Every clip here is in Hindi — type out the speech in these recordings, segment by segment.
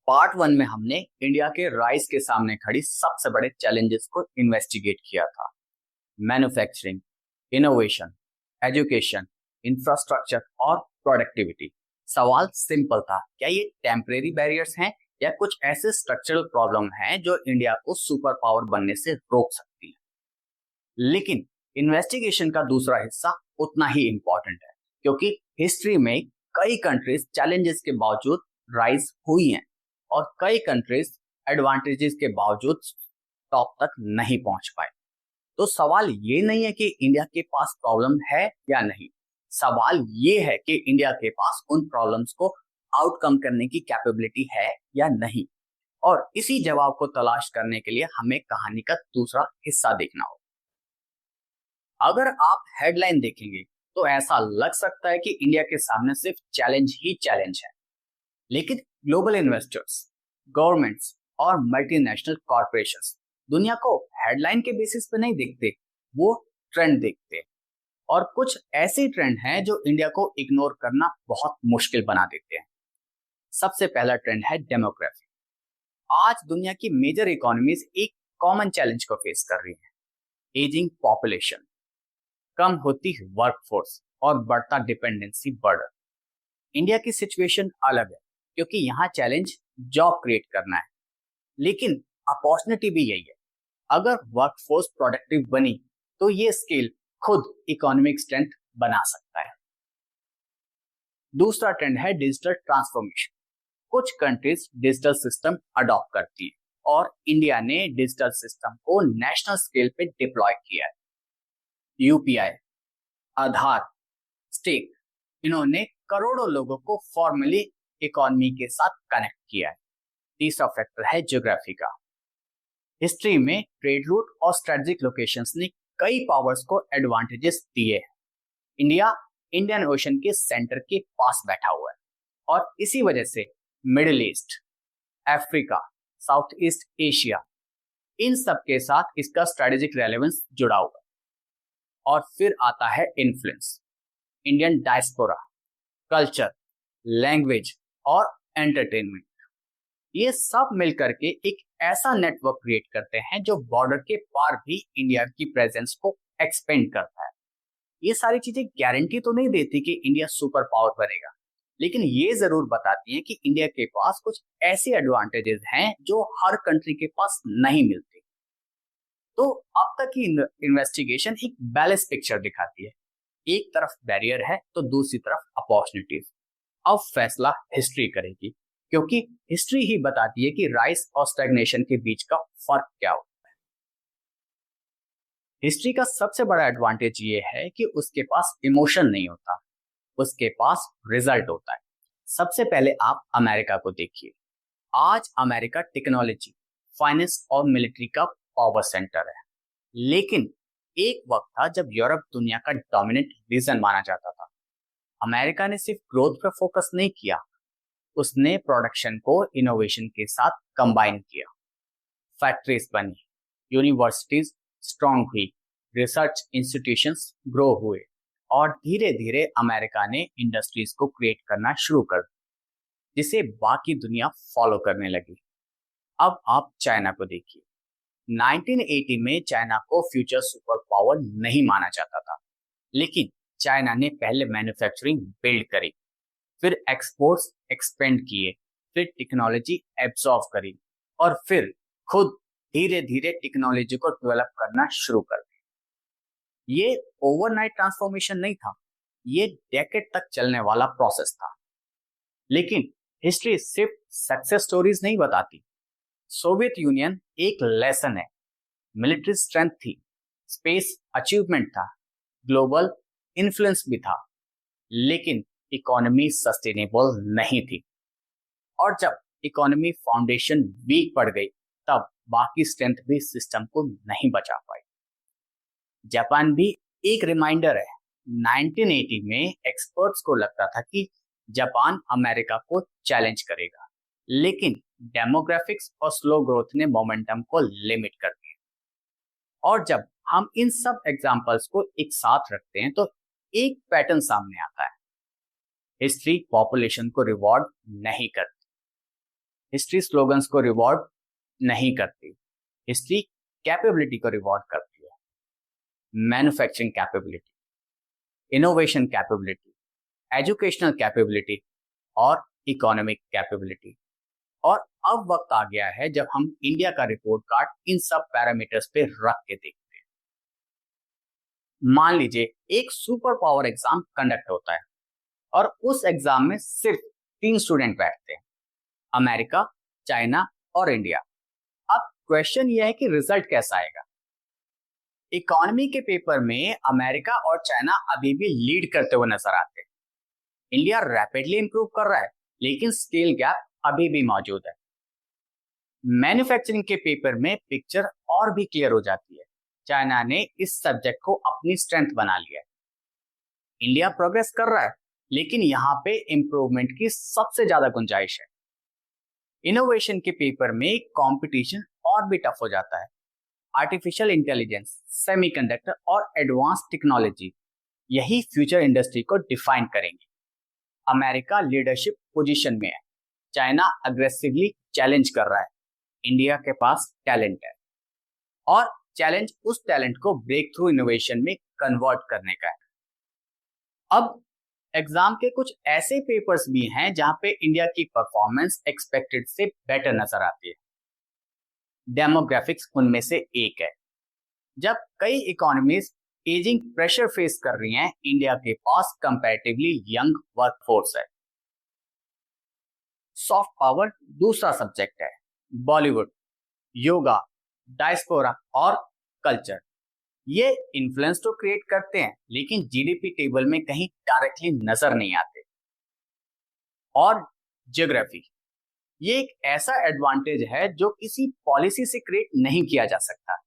पार्ट वन में हमने इंडिया के राइज के सामने खड़ी सबसे बड़े चैलेंजेस को इन्वेस्टिगेट किया था। मैन्युफैक्चरिंग, इनोवेशन, एजुकेशन, इंफ्रास्ट्रक्चर और प्रोडक्टिविटी। सवाल सिंपल था, क्या ये टेम्परेरी बैरियर्स हैं या कुछ ऐसे स्ट्रक्चरल प्रॉब्लम हैं जो इंडिया को सुपर पावर बनने से रोक सकती है। लेकिन इन्वेस्टिगेशन का दूसरा हिस्सा उतना ही इंपॉर्टेंट है, क्योंकि हिस्ट्री में कई कंट्रीज चैलेंजेस के बावजूद राइज हुई हैं और कई कंट्रीज एडवांटेजेस के बावजूद टॉप तक नहीं पहुंच पाए। तो सवाल ये नहीं है कि इंडिया के पास प्रॉब्लम है या नहीं, सवाल ये है कि इंडिया के पास उन प्रॉब्लम्स को आउटकम करने की कैपेबिलिटी है या नहीं। और इसी जवाब को तलाश करने के लिए हमें कहानी का दूसरा हिस्सा देखना होगा। अगर आप हेडलाइन देखेंगे तो ऐसा लग सकता है कि इंडिया के सामने सिर्फ चैलेंज ही चैलेंज है, लेकिन ग्लोबल इन्वेस्टर्स, गवर्नमेंट्स और मल्टीनेशनल कॉरपोरेशंस दुनिया को हेडलाइन के बेसिस पे नहीं देखते, वो ट्रेंड देखते हैं। और कुछ ऐसे ट्रेंड हैं जो इंडिया को इग्नोर करना बहुत मुश्किल बना देते हैं। सबसे पहला ट्रेंड है डेमोग्राफी। आज दुनिया की मेजर इकोनॉमीज एक कॉमन चैलेंज को फेस कर रही हैं। एजिंग पॉपुलेशन, कम होती वर्कफोर्स और बढ़ता डिपेंडेंसी बर्डन। इंडिया की सिचुएशन अलग है, क्योंकि यहाँ चैलेंज जॉब क्रिएट करना है, लेकिन अपॉर्चुनिटी भी यही है। अगर वर्कफोर्स प्रोडक्टिव बनी तो ये स्किल खुद इकोनॉमिक स्ट्रेंथ बना सकता है। दूसरा ट्रेंड है डिजिटल ट्रांसफॉर्मेशन। कुछ कंट्रीज डिजिटल सिस्टम अडॉप्ट करती है और इंडिया ने डिजिटल सिस्टम को नेशनल स्केल पे डिप्लॉय किया है। यूपीआई, आधार, स्टेक, इन्होंने करोड़ों लोगों को फॉर्मली इकोनॉमी के साथ कनेक्ट किया है। तीसरा फैक्टर है ज्योग्राफी का। हिस्ट्री में ट्रेड रूट और स्ट्रेटेजिक लोकेशंस ने कई पावर्स को एडवांटेजेस दिए हैं। इंडिया इंडियन ओशन के सेंटर के पास बैठा हुआ है और इसी वजह से middle east, Africa, south east Asia, इन सब के साथ इसका स्ट्रेटेजिक रेलेवेंस जुड़ा हुआ है। और फिर आता है influence. Indian diaspora, culture, language और एंटरटेनमेंट, ये सब मिलकर के एक ऐसा नेटवर्क क्रिएट करते हैं जो बॉर्डर के पार भी इंडिया की प्रेजेंस को एक्सपेंड करता है। ये सारी चीजें गारंटी तो नहीं देती कि इंडिया सुपर पावर बनेगा, लेकिन ये जरूर बताती हैं कि इंडिया के पास कुछ ऐसे एडवांटेजेस हैं जो हर कंट्री के पास नहीं मिलते। तो अब तक की इन्वेस्टिगेशन एक बैलेंस पिक्चर दिखाती है। एक तरफ बैरियर है तो दूसरी तरफ अपॉर्चुनिटीज। अब फैसला हिस्ट्री करेगी, क्योंकि हिस्ट्री ही बताती है कि राइज और स्टैग्नेशन के बीच का फर्क क्या होता है। हिस्ट्री का सबसे बड़ा एडवांटेज ये है कि उसके पास इमोशन नहीं होता, उसके पास रिजल्ट होता है। सबसे पहले आप अमेरिका को देखिए। आज अमेरिका टेक्नोलॉजी, फाइनेंस और मिलिट्री का पावर सेंटर है, लेकिन एक वक्त था जब यूरोप दुनिया का डोमिनेंट रीजन माना जाता था। अमेरिका ने सिर्फ ग्रोथ पर फोकस नहीं किया, उसने प्रोडक्शन को इनोवेशन के साथ कंबाइन किया। फैक्ट्रीज बनी, यूनिवर्सिटीज स्ट्रांग हुई, रिसर्च इंस्टीट्यूशंस ग्रो हुए और धीरे धीरे अमेरिका ने इंडस्ट्रीज को क्रिएट करना शुरू कर दिया, जिसे बाकी दुनिया फॉलो करने लगी। अब आप चाइना को देखिए। 1980 में चाइना को फ्यूचर सुपर पावर नहीं माना जाता था, लेकिन चाइना ने पहले मैन्युफैक्चरिंग बिल्ड करी, फिर एक्सपोर्ट्स एक्सपेंड किए, फिर टेक्नोलॉजी एब्सॉर्ब करी और फिर खुद धीरे धीरे टेक्नोलॉजी को डेवलप करना शुरू कर दिया। ये ओवरनाइट ट्रांसफॉर्मेशन नहीं था, ये डेकेड तक चलने वाला प्रोसेस था। लेकिन हिस्ट्री सिर्फ सक्सेस स्टोरीज नहीं बताती। सोवियत यूनियन एक लेसन है। मिलिट्री स्ट्रेंथ थी, स्पेस अचीवमेंट था, ग्लोबल इन्फ्लुएंस भी था, लेकिन इकोनॉमी सस्टेनेबल नहीं थी। और जब इकोनॉमी फाउंडेशन वीक पड़ गई, तब बाकी स्ट्रेंथ भी सिस्टम को नहीं बचा पाई। जापान भी एक रिमाइंडर है। 1980 में एक्सपर्ट्स को लगता था कि जापान अमेरिका को चैलेंज करेगा, लेकिन डेमोग्राफिक्स और स्लो ग्रोथ ने मोमेंटम को लिमिट कर दिया। और जब हम इन सब एग्जांपल्स को एक साथ रखते हैं तो एक पैटर्न सामने आता है। हिस्ट्री पॉपुलेशन को रिवॉर्ड नहीं करती, हिस्ट्री स्लोगन्स को रिवॉर्ड नहीं करती, हिस्ट्री कैपेबिलिटी को रिवॉर्ड करती है। Manufacturing capability, innovation capability, educational capability और इकोनॉमिक कैपेबिलिटी। और अब वक्त आ गया है जब हम इंडिया का रिपोर्ट कार्ड इन सब पैरामीटर्स पे रख के देखते हैं। मान लीजिए एक सुपर पावर एग्जाम कंडक्ट होता है और उस एग्जाम में सिर्फ 3 स्टूडेंट बैठते हैं, अमेरिका, चाइना और इंडिया। अब क्वेश्चन यह है कि रिजल्ट कैसा आएगा। इकोनॉमी के पेपर में अमेरिका और चाइना अभी भी लीड करते हुए नजर आते हैं। इंडिया रैपिडली इंप्रूव कर रहा है, लेकिन स्केल गैप अभी भी मौजूद है। मैन्युफैक्चरिंग के पेपर में पिक्चर और भी क्लियर हो जाती है। चाइना ने इस सब्जेक्ट को अपनी स्ट्रेंथ बना लिया है। इंडिया प्रोग्रेस कर रहा है, लेकिन यहाँ पे इंप्रूवमेंट की सबसे ज्यादा गुंजाइश है। इनोवेशन के पेपर में कंपटीशन और भी टफ हो जाता है। आर्टिफिशियल इंटेलिजेंस, सेमीकंडक्टर और एडवांस टेक्नोलॉजी यही फ्यूचर इंडस्ट्री को डिफाइन करेंगे। अमेरिका लीडरशिप पोजीशन में है, चाइना अग्रेसिवली चैलेंज कर रहा है, इंडिया के पास टैलेंट है और चैलेंज उस टैलेंट को ब्रेक थ्रू इनोवेशन में कन्वर्ट करने का है। अब एग्जाम के कुछ ऐसे पेपर्स भी हैं जहां पे इंडिया की परफॉर्मेंस एक्सपेक्टेड से बेटर नजर आती है। डेमोग्राफिक्स उनमें से एक है। जब कई इकोनॉमीज एजिंग प्रेशर फेस कर रही हैं, इंडिया के पास कंपैरेटिवली यंग वर्कफोर्स है। सॉफ्ट पावर दूसरा सब्जेक्ट है। बॉलीवुड, योगा, डायस्पोरा और कल्चर ये इन्फ्लुएंस तो क्रिएट करते हैं, लेकिन जीडीपी टेबल में कहीं डायरेक्टली नजर नहीं आते। और ज्योग्राफी ये एक ऐसा एडवांटेज है जो किसी पॉलिसी से क्रिएट नहीं किया जा सकता।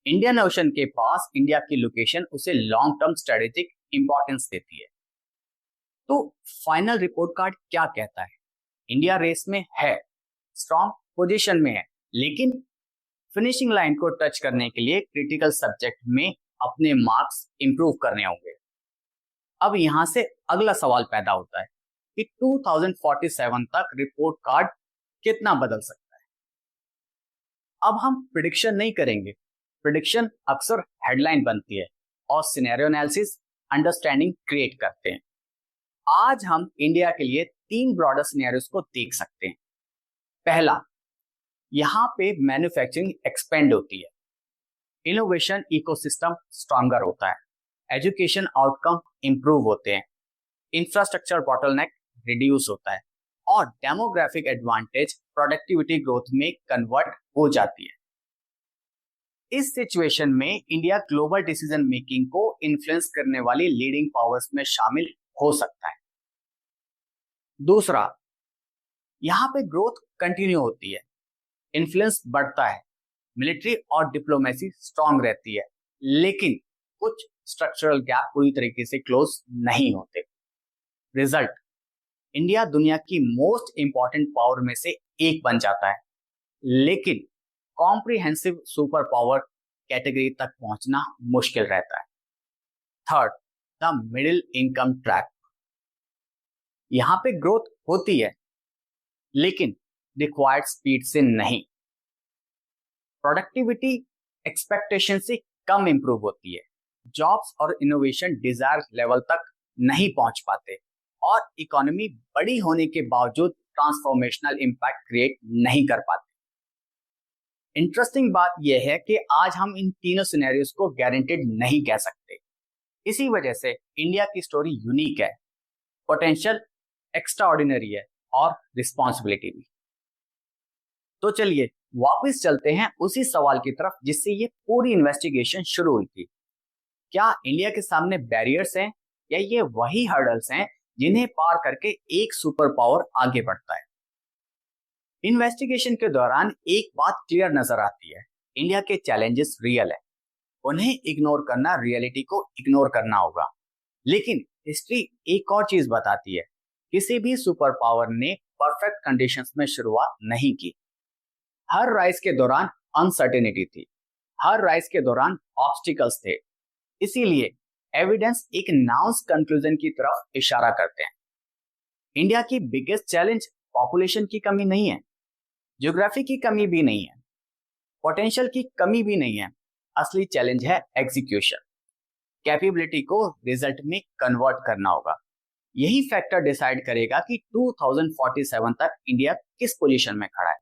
इंडियन ओशन के पास इंडिया की लोकेशन उसे लॉन्ग टर्म स्ट्रेटेजिक इंपॉर्टेंस देती है। तो फाइनल रिपोर्ट कार्ड क्या कहता है? इंडिया रेस में है, स्ट्रॉन्ग पोजीशन में है, लेकिन फिनिशिंग लाइन को टच करने के लिए क्रिटिकल सब्जेक्ट में अपने मार्क्स इंप्रूव करने होंगे। अब यहां से अगला सवाल पैदा होता है कि 2047 तक रिपोर्ट कार्ड कितना बदल सकता है। अब हम प्रिडिक्शन नहीं करेंगे, प्रिडिक्शन अक्सर हेडलाइन बनती है और सिनेरियो एनालिसिस अंडरस्टैंडिंग क्रिएट करते हैं। आज हम इंडिया के लिए 3 ब्रॉडर सिनेरियोस को देख सकते हैं। पहला, यहां पे मैन्युफैक्चरिंग एक्सपेंड होती है, इनोवेशन इकोसिस्टम स्ट्रॉन्गर होता है, एजुकेशन आउटकम इंप्रूव होते हैं, इंफ्रास्ट्रक्चर बॉटलनेक रिड्यूस होता है और डेमोग्राफिक एडवांटेज प्रोडक्टिविटी ग्रोथ में कन्वर्ट हो जाती है। इस सिचुएशन में इंडिया ग्लोबल डिसीजन मेकिंग को इन्फ्लुएंस करने वाली लीडिंग पावर्स में शामिल हो सकता है। दूसरा, यहां पे ग्रोथ कंटिन्यू होती है, इन्फ्लुएंस बढ़ता है, मिलिट्री और डिप्लोमेसी स्ट्रांग रहती है, लेकिन कुछ स्ट्रक्चरल गैप पूरी तरीके से क्लोज नहीं होते। रिजल्ट, इंडिया दुनिया की मोस्ट इंपॉर्टेंट पावर में से एक बन जाता है, लेकिन कॉम्प्रिहेंसिव सुपर पावर कैटेगरी तक पहुंचना मुश्किल रहता है। Third, the middle income trap. यहां पे ग्रोथ होती है, लेकिन रिक्वायर्ड स्पीड से नहीं। प्रोडक्टिविटी एक्सपेक्टेशन से कम इंप्रूव होती है, जॉब्स और इनोवेशन डिजायर लेवल तक नहीं पहुंच पाते और इकोनॉमी बड़ी होने के बावजूद ट्रांसफॉर्मेशनल इंपैक्ट क्रिएट नहीं कर पाते। इंटरेस्टिंग बात यह है कि आज हम इन तीनों सिनेरियोस को गारंटेड नहीं कह सकते। इसी वजह से इंडिया की स्टोरी यूनिक है, पोटेंशियल एक्स्ट्राऑर्डिनरी है और रिस्पॉन्सिबिलिटी भी। तो चलिए वापस चलते हैं उसी सवाल की तरफ जिससे ये पूरी इन्वेस्टिगेशन शुरू हुई थी। क्या इंडिया के सामने बैरियर्स हैं या ये वही हर्डल्स हैं जिन्हें पार करके एक सुपर पावर आगे बढ़ता है? इन्वेस्टिगेशन के दौरान एक बात क्लियर नजर आती है, इंडिया के चैलेंजेस रियल है, उन्हें इग्नोर करना रियलिटी को इग्नोर करना होगा। लेकिन हिस्ट्री एक और चीज बताती है, किसी भी सुपर पावर ने परफेक्ट कंडीशंस में शुरुआत नहीं की। हर राइज के दौरान अनसर्टेनिटी थी, हर राइज के दौरान ऑब्स्टिकल्स थे। इसीलिए एविडेंस एक नाउंस कंक्लूजन की तरफ इशारा करते हैं। इंडिया की बिगेस्ट चैलेंज पॉपुलेशन की कमी नहीं है, ज्योग्राफी की कमी भी नहीं है, पोटेंशियल की कमी भी नहीं है, असली चैलेंज है एग्जीक्यूशन। कैपेबिलिटी को रिजल्ट में कन्वर्ट करना होगा। यही फैक्टर डिसाइड करेगा कि 2047 तक इंडिया किस पोजीशन में खड़ा है।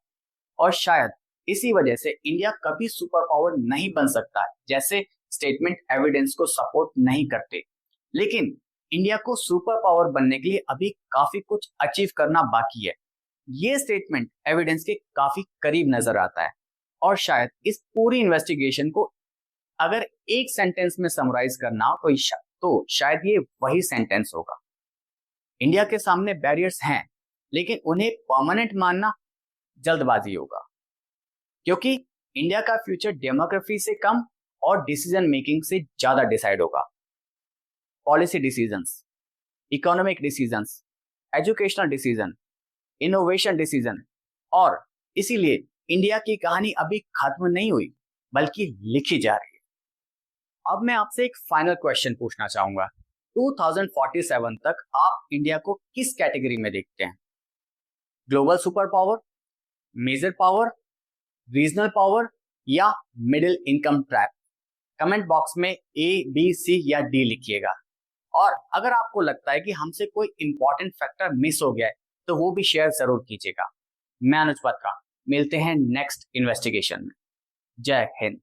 और शायद इसी वजह से इंडिया कभी सुपर पावर नहीं बन सकता है, जैसे स्टेटमेंट एविडेंस को सपोर्ट नहीं करते। लेकिन इंडिया को सुपर पावर बनने के लिए अभी काफी कुछ अचीव करना बाकी है। ये स्टेटमेंट एविडेंस के काफी करीब नजर आता है। और शायद इस पूरी इन्वेस्टिगेशन को अगर एक सेंटेंस में समराइज करना हो तो शायद ये वही सेंटेंस होगा। इंडिया के सामने बैरियर्स हैं, लेकिन उन्हें परमानेंट मानना जल्दबाजी होगा, क्योंकि इंडिया का फ्यूचर डेमोग्राफी से कम और डिसीजन मेकिंग से ज्यादा डिसाइड होगा। Policy decisions, economic decisions, educational decision, innovation decision. और इसीलिए इंडिया की कहानी अभी खत्म नहीं हुई, बल्कि लिखी जा रही है। अब मैं आपसे एक फाइनल क्वेश्चन पूछना चाहूंगा। 2047 तक आप इंडिया को किस कैटेगरी में देखते हैं? Global super power, major power, regional power या middle income trap? Comment box में ए, बी, सी या डी लिखिएगा। और अगर आपको लगता है कि हमसे कोई इंपॉर्टेंट फैक्टर मिस हो गया है, तो वो भी शेयर जरूर कीजिएगा। मैं अनुज पत्रा, मिलते हैं नेक्स्ट इन्वेस्टिगेशन में। जय हिंद।